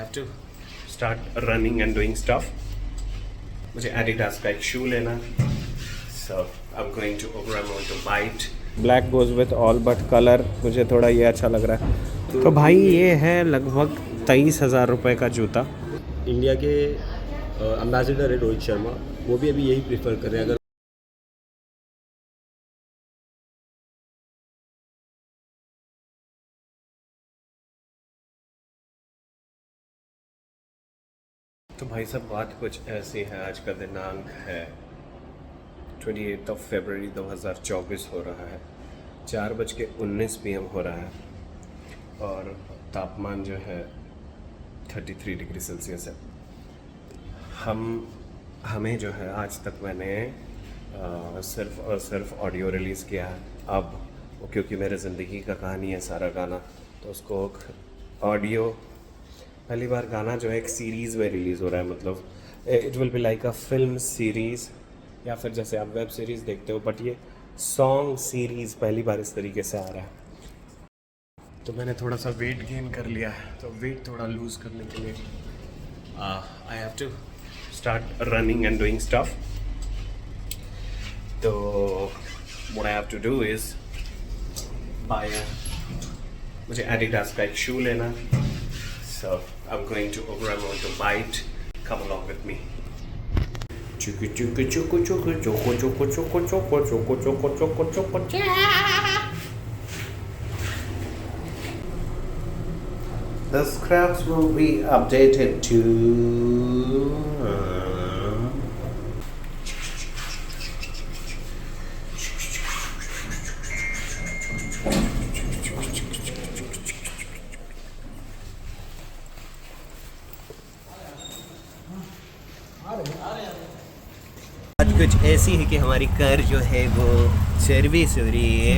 have to start running and doing stuff. मुझे Adidas का एक शू लेना, so I'm going to Oberammergau to buy it. Black goes with all, but color मुझे थोड़ा ये अच्छा लग रहा है। तो भाई ये है लगभग 23,000 रुपये का जूता। इंडिया के एम्बेसडर है रोहित शर्मा, वो भी अभी यही प्रेफर कर रहे हैं। अगर तो भाई साहब बात कुछ ऐसी है, आज का दिनांक है 28 फरवरी 2024 हो रहा है, 4:19 PM हो रहा है और तापमान जो है 33 डिग्री सेल्सियस है। हमें जो है आज तक मैंने सिर्फ और सिर्फ ऑडियो रिलीज़ किया है। अब क्योंकि मेरे ज़िंदगी का कहानी है सारा गाना, तो उसको ऑडियो पहली बार गाना जो है एक सीरीज़ में रिलीज़ हो रहा है। मतलब it will be like a film series, या फिर जैसे आप वेब सीरीज़ देखते हो, बट ये सॉन्ग सीरीज़ पहली बार इस तरीके से आ रहा है। तो मैंने थोड़ा सा वेट गेन कर लिया है, तो वेट थोड़ा लूज़ करने के लिए I have to start running and doing stuff. तो what I have to do is buy मुझे एडिडास का एक शू लेना, so I'm going to Oberammergau to buy it. Come along with me. Chuku chuku chuku chuku chuku chuku chuku chuku chuku chuku chuku chuku. The scraps will be updated to बात कुछ ऐसी है कि हमारी car जो है वो service हो रही है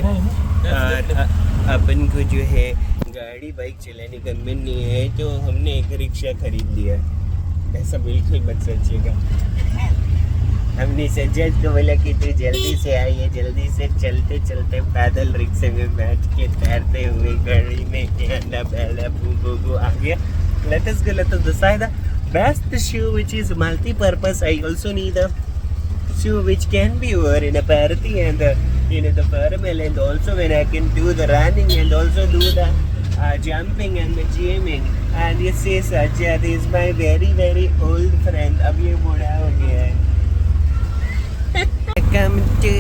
और अपन को जो है गाड़ी बाइक चलाने का मन नहीं है, तो हमने एक रिक्शा खरीद लिया। ऐसा बिल्कुल मत सोचिएगा। हमने सज्जाद को बोला कि तू जल्दी से आइए, जल्दी से चलते चलते पैदल रिक्शे में बैठ के तैरते हुए गाड़ी में कहना पहला बू आ गया। Let us decide the best shoe which is multi-purpose. I also need a shoe which can be worn in a party and the formal, and also when I can do the running and also do the jumping and the gymming. And ये से Sajjad is my very old friend. अब ये बूढ़ा हो गया है। Welcome to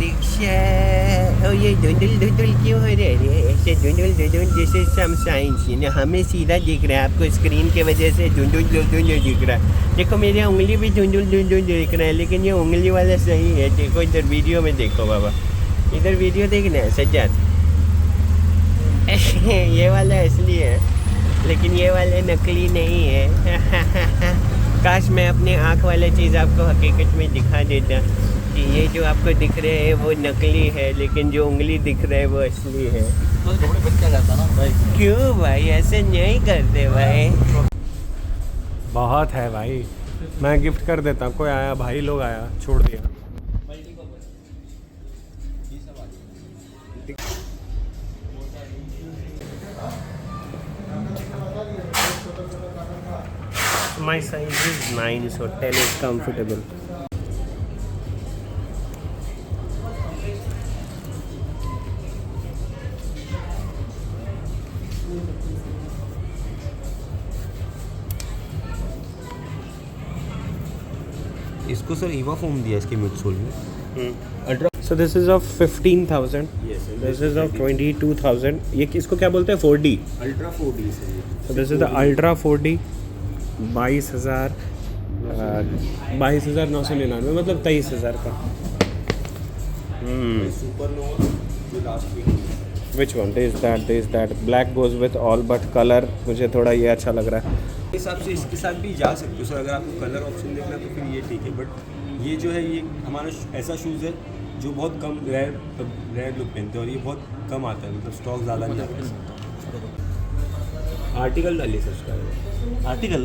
rickshaw. Oh ये धुंधुल क्यों हो रहे हैं? ऐसे धुंधुल जैसे some signs है ना, हमें सीधा दिख रहा है, आपको स्क्रीन के वजह से धुंधुल दिख रहा है। देखो मेरी उंगली भी धुंधुल दिख रहा है, लेकिन ये उंगली वाला सही है। देखो इधर वीडियो में देखो बाबा, इधर वीडियो देखना है सज्जाद। ये वाला असली है, लेकिन ये वाला नकली नहीं है। काश मैं अपनी आँख वाला चीज़ आपको हकीकत में दिखा देता कि ये जो आपको दिख रहे हैं वो नकली है, लेकिन जो उंगली दिख रहा है वो असली है। तो बच्चा जाता ना भाई। क्यों भाई ऐसे नहीं करते भाई? बहुत है भाई, मैं गिफ्ट कर देता। कोई आया भाई, लोग आया, छोड़ दिया। My size is 9, so 10 is comfortable. इसको सर ईवा फोम दिया इसके मिडसोल में। Ultra. So this is of 15,000. Yes, This is of 22,000. ये किसको क्या बोलते हैं? 4D. अल्ट्रा 4D सर ये। So this is the Ultra 4D. 22,000 22,999, मतलब 23,000 का। सुपर नोवा जो last week. Which one? This that. Black goes with all, but color मुझे थोड़ा ये अच्छा लग रहा है। इस हिसाब से इसके साथ भी जा सकते हो सर, अगर आपको कलर ऑप्शन देखना है तो फिर ये ठीक है। बट ये जो है ये हमारा ऐसा शूज़ है जो बहुत कम रेयर लोग पहनते हैं और ये बहुत कम आता है, मतलब स्टॉक ज़्यादा नहीं आता है। आर्टिकल डालिए सर उसका। आर्टिकल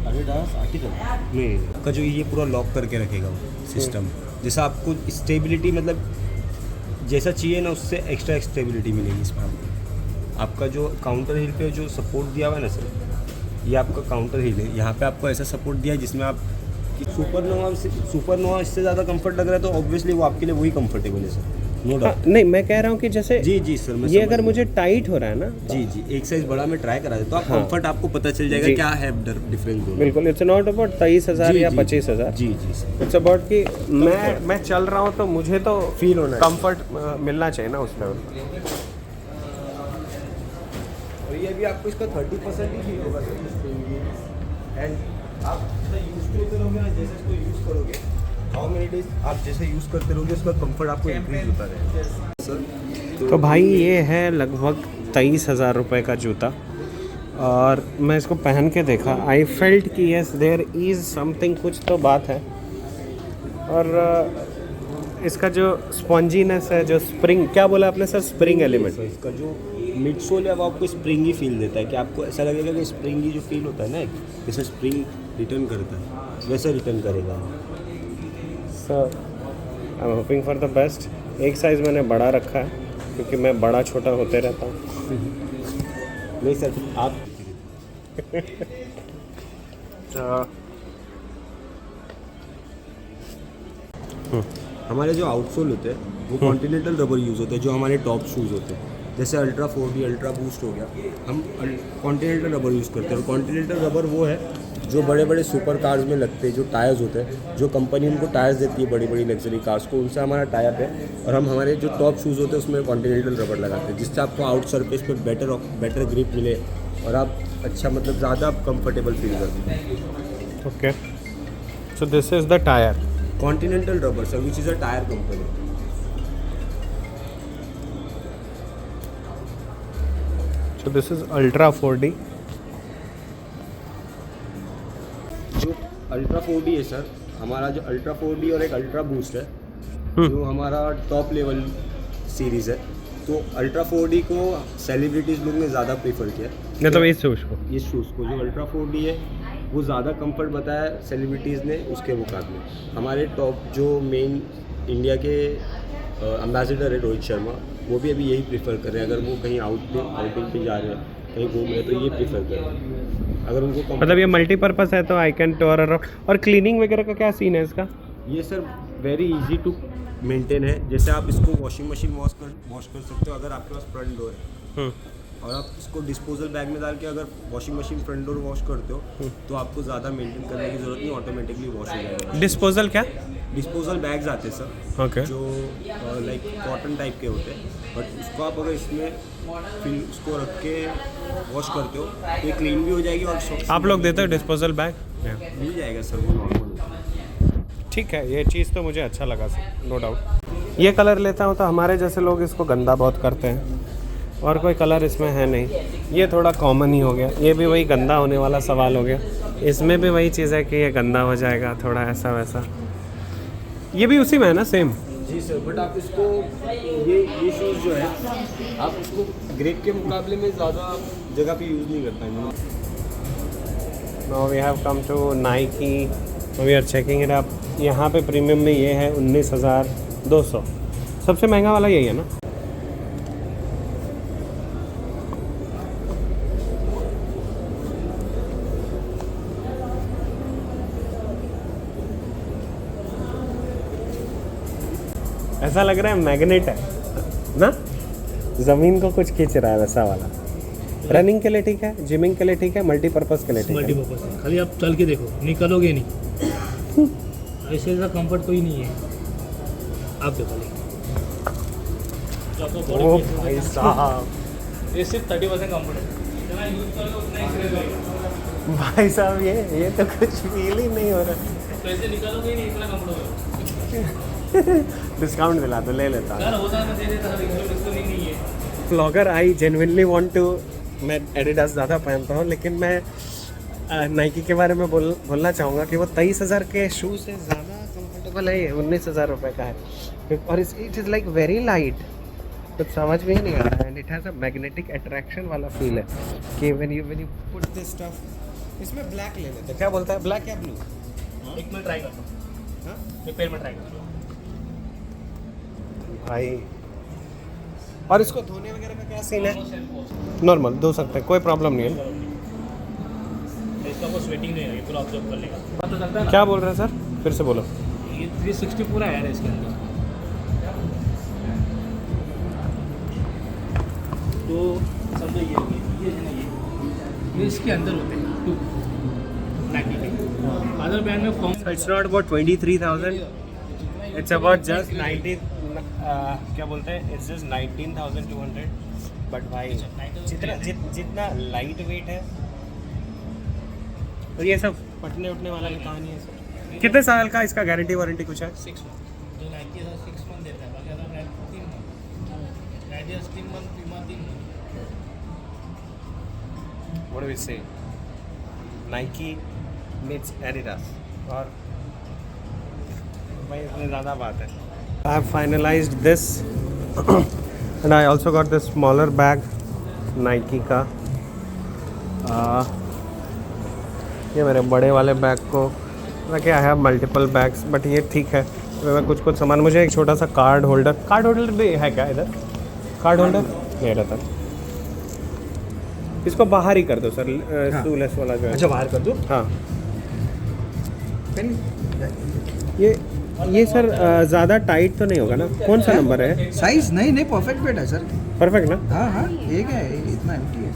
आर्टिकल नहीं का जो ये पूरा लॉक करके रखेगा वो सिस्टम, जैसा आपको स्टेबिलिटी मतलब जैसा चाहिए ना उससे एक्स्ट्रा स्टेबिलिटी मिलेगी इसमें आपको। आपका जो काउंटर हिल पे जो सपोर्ट दिया हुआ है ना सर, ये आपका काउंटर हिल है, यहाँ पे आपको ऐसा सपोर्ट दिया है जिसमें आप कि सुपरनोवा इससे ज़्यादा कंफर्ट लग रहा है, तो ऑब्वियसली वो आपके लिए वही कंफर्टेबल है सर, नो डाउट। नहीं, मैं कह रहा हूँ कि जैसे जी सर, मैं ये समझ अगर गया। मुझे टाइट हो रहा है ना, जी एक साइज बड़ा मैं ट्राई करा देता हूँ, हाँ। कंफर्ट आपको पता चल जाएगा जी। क्या है डिफरेंस दोनों। बिल्कुल, इट्स नॉट अबाउट 23,000 या 25,000। जी सर, इट्स अबाउट कि मैं चल रहा हूँ तो मुझे तो फील होना कंफर्ट मिलना चाहिए ना उसमें। और ये भी आपको इसका 30% ही फील होगा सर। एंड आप जैसे यूज़ करते रहोगे ना, जैसे इसको यूज़ करोगे, हाउ मेनी डेज आप जैसे यूज़ करते रहोगे, उसका कंफर्ट आपको इंक्रीज होता रहेगा सर। तो भाई ये है लगभग 23,000 रुपये का जूता, और मैं इसको पहन के देखा, आई फेल्ट कि यस देयर इज़ समथिंग, कुछ तो बात है। और इसका जो स्पॉन्जीनेस है, जो स्प्रिंग, क्या बोला आपने सर, स्प्रिंग एलिमेंट, इसका जो मिड सोल है वो आपको स्प्रिंगी फील देता है, कि आपको ऐसा लगेगा कि स्प्रिंगी जो फील होता है ना, जैसे स्प्रिंग रिटर्न करता है वैसा रिटर्न करेगा। Sir I am hoping for the best. एक साइज़ मैंने बड़ा रखा है क्योंकि मैं बड़ा छोटा होते रहता हूँ। नहीं सर, आप हमारे जो आउटसोल होते हैं वो कॉन्टिनेंटल रबर यूज़ होते हैं, जो हमारे टॉप शूज़ होते हैं, जैसे अल्ट्रा 4D, अल्ट्रा बूस्ट हो गया, हम कॉन्टिनेंटल रबर यूज़ करते हैं। और कॉन्टिनेंटल रबर वो है जो बड़े बड़े सुपर कार्स में लगते हैं, जो टायर्स होते हैं, जो कंपनी उनको टायर्स देती है बड़ी बड़ी लग्जरी कार्स को, उनसे हमारा टाई अप है। और हम हमारे जो टॉप शूज़ होते हैं उसमें कॉन्टिनेंटल रबर लगाते हैं, जिससे आपको आउट सरफेस पे बेटर ग्रिप मिले और आप अच्छा, मतलब ज़्यादा कंफर्टेबल फील करते हैं। Okay, so this is the tyre. Continental rubber sir, which is a tyre company. So this is Ultra 4D. जो अल्ट्रा 4D है सर, हमारा जो अल्ट्रा 4D और एक अल्ट्रा बूस्ट है, जो हमारा टॉप लेवल सीरीज़ है, तो अल्ट्रा 4D को सेलिब्रिटीज़ लोग ने ज़्यादा प्रेफर किया। मतलब इस शूज़ को, इस शूज़ को जो अल्ट्रा 4D है वो ज़्यादा कंफर्ट बताया सेलिब्रिटीज़ ने उसके मुकाबले। हमारे टॉप जो मेन इंडिया के एम्बेसडर है रोहित शर्मा, वो भी अभी यही प्रेफर कर रहे हैं। अगर वो कहीं आउटिंग पे जा रहे हैं, कहीं घूम रहे हैं, तो ये प्रेफर कर रहे हैं। अगर उनको मतलब ये मल्टीपर्पस है तो आई कैन टूर अराउंड। और क्लीनिंग वगैरह का क्या सीन है इसका? ये sir very easy to maintain है। जैसे आप इसको वॉशिंग मशीन वॉश कर सकते हो अगर आपके पास फ्रंट डोर है, और आप इसको डिस्पोजल बैग में डाल के अगर washing machine front door wash करते हो तो आपको ज़्यादा मेंटेन करने की ज़रूरत नहीं, ऑटोमेटिकली वॉश हो जाएगा। डिस्पोजल क्या? डिस्पोजल बैग्स आते हैं सर, ओके। जो लाइक कॉटन टाइप के होते हैं, बट उसको आप अगर इसमें फिर उसको रख के वॉश करते हो तो ये क्लीन भी हो जाएगी। और आप लोग देते हो डिस्पोजल बैग? मिल जाएगा सर, वो नॉर्मल। ठीक है, ये चीज़ तो मुझे अच्छा लगा सर, नो डाउट। ये कलर लेता हूँ तो हमारे जैसे लोग इसको गंदा बहुत करते हैं, और कोई कलर इसमें है नहीं। ये थोड़ा कॉमन ही हो गया, ये भी वही गंदा होने वाला सवाल हो गया। इसमें भी वही चीज़ है कि ये गंदा हो जाएगा, थोड़ा ऐसा वैसा। ये भी उसी में है ना, सेम? जी सर, बट आप इसको ये शूज़ जो है आप इसको ग्रेप के मुकाबले में ज़्यादा जगह पे यूज़ नहीं कर पाएंगे। Now we have come to Nike, we are checking it up. यहाँ पे प्रीमियम में ये है 19,200। सबसे महंगा वाला यही है ना? ऐसा लग रहा है मैग्नेट है ना, ज़मीन को कुछ खींच रहा है वैसा वाला। रनिंग के लिए ठीक है, जिमिंग के लिए ठीक है, मल्टीपर्पस के लिए ठीक है। मल्टीपर्पज है, खाली आप चल के देखो, निकलोगे नहीं। ऐसे ऐसा कंफर्ट कोई नहीं है, आप देखो। ओ भाई साहब, ये सिर्फ 30% कंफर्ट है, जितना यूज करोगे उतना ही ग्रेज होगा। भाई साहब ये तो कुछ फील ही नहीं हो रहा। तो ऐसे निकलोगे नहीं, इतना कंफर्ट होगा। डिस्काउंट दिला तो ले लेता हूँ। यार होता है, मैं दे देता, इसको नहीं है। Vlogger, I genuinely want to, मैं एडिडास ज़्यादा पहनता हूँ, लेकिन मैं नाइकी के बारे में बोलना चाहूँगा कि वो 23,000 के शूज़ से ज़्यादा कंफर्टेबल है। ये 19,000 रुपये का है, और it is like very light, कुछ समझ में ही नहीं आ रहा है। And it has a magnetic attraction वाला फील है कि when you put this stuff. इसमें ब्लैक ले लेते हैं, क्या बोलता है, ब्लैक या ब्लू? एक मिनट ट्राई करता हूँ, एक पैर में ट्राई करता हूँ। भाई और इसको धोने वगैरह का क्या सीन है? नॉर्मल धो सकते हैं, कोई प्रॉब्लम नहीं है। इसका कोई स्वेटिंग नहीं है, पूरा ऑब्जर्व कर लेगा। पता चलता है ना? क्या बोल रहे हैं सर, फिर से बोलो। ये 360 पूरा है इसके अंदर। तो समझो ये है ना, ये इसके अंदर होते हैं टू नाइकी के अदर ब्रांड में form. It's not about 23,000, it's about just 90 क्या बोलते हैं, इट्स जस्ट 19,200। बट भाई जितना लाइट वेट है, और ये सब पटने उठने वाला कहानी है सर। कितने साल का इसका गारंटी वारंटी कुछ है? 6 मंथ, जो नाइकी है 6 मंथ देता है, बाकी other brand 3 month, Adidas 3 month, Puma 3 month. What do we say? Nike meets Adidas, और भाई इसमें ज़्यादा बात है। I have finalized this and I also got this smaller bag Nike का। ये मेरे बड़े वाले बैग को रखे, I have multiple bags, but ये ठीक है। तो मैं कुछ सामान, मुझे एक छोटा सा कार्ड होल्डर भी है क्या इधर? कार्ड होल्डर नहीं रहता, इसको बाहर ही कर दो सर, शूलेस वाला जो है। अच्छा बाहर कर दो। हाँ ये सर ज़्यादा टाइट तो नहीं होगा ना? कौन सा नंबर है? साइज नहीं परफेक्ट फिट है सर। परफेक्ट ना? हाँ हाँ एक है, इतना एम्प्टी है।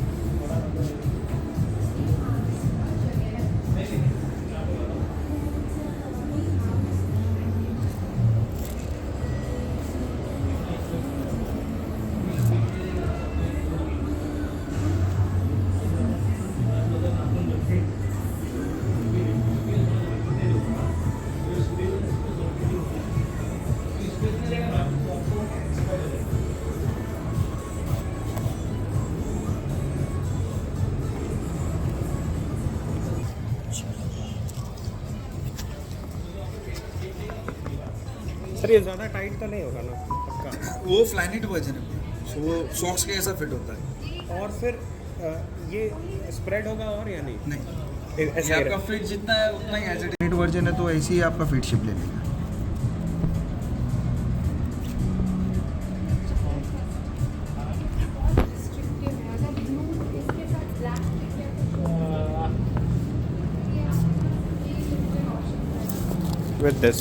सर ये ज़्यादा टाइट तो नहीं होगा ना? पक्का? वो फ्लैनेट वर्जन है, वो सॉक्स के ऐसा फिट होता है। और फिर ये स्प्रेड होगा और या नहीं? नहीं, ऐसे ये आपका फिट जितना है उतना ही एज इट वर्जन है, तो ऐसे ही आपका फिट शिप ले लेगा। with this.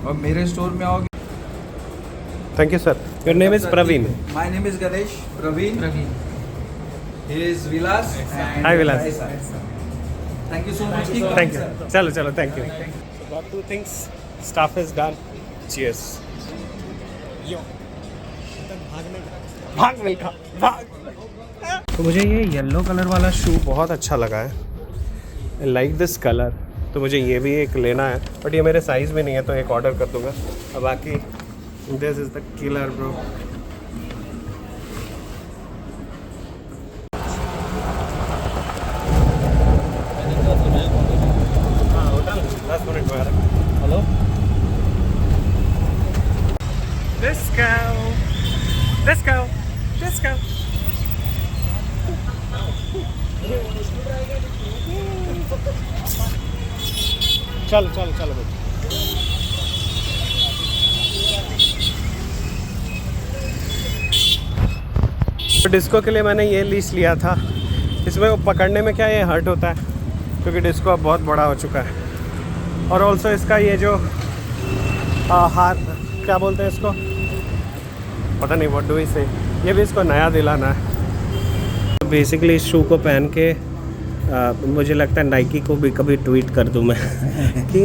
और मेरे स्टोर में आओगे। Thank you sir. Your name is Praveen. My name is Ganesh. Praveen. He is Vilas. And Hi, Vilas. Raisa. Thank you so much. Thank you. चलो thank you. So got 2 things. Stuff is done. Cheers. Yo. भाग मिल्खा भाग। तो मुझे ये yellow colour वाला शू बहुत अच्छा लगा है। I like this color. तो मुझे ये भी एक लेना है, बट ये मेरे साइज़ में नहीं है, तो एक ऑर्डर कर दूंगा। और बाकी this is the killer bro. Hello disco चलो तो डिस्को के लिए मैंने ये लीश लिया था। इसमें वो पकड़ने में क्या ये हर्ट होता है, क्योंकि डिस्को अब बहुत बड़ा हो चुका है। और ऑल्सो इसका ये जो हाथ क्या बोलते हैं इसको, पता नहीं व्हाट डू वी से, ये भी इसको नया दिलाना है। बेसिकली इस शू को पहन के मुझे लगता है नाइकी को भी कभी ट्वीट कर दूं मैं कि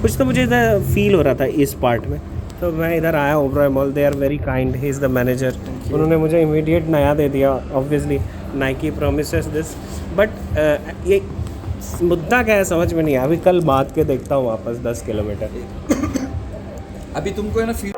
कुछ तो मुझे इधर फील हो रहा था इस पार्ट में। तो मैं इधर आया Oberoi mall, they are very kind, he is the manager. उन्होंने मुझे इमीडिएट नया दे दिया। Obviously Nike promises this, but ये मुद्दा क्या है समझ में नहीं आया। अभी कल बात के देखता हूँ वापस 10 किलोमीटर। अभी तुमको है ना फील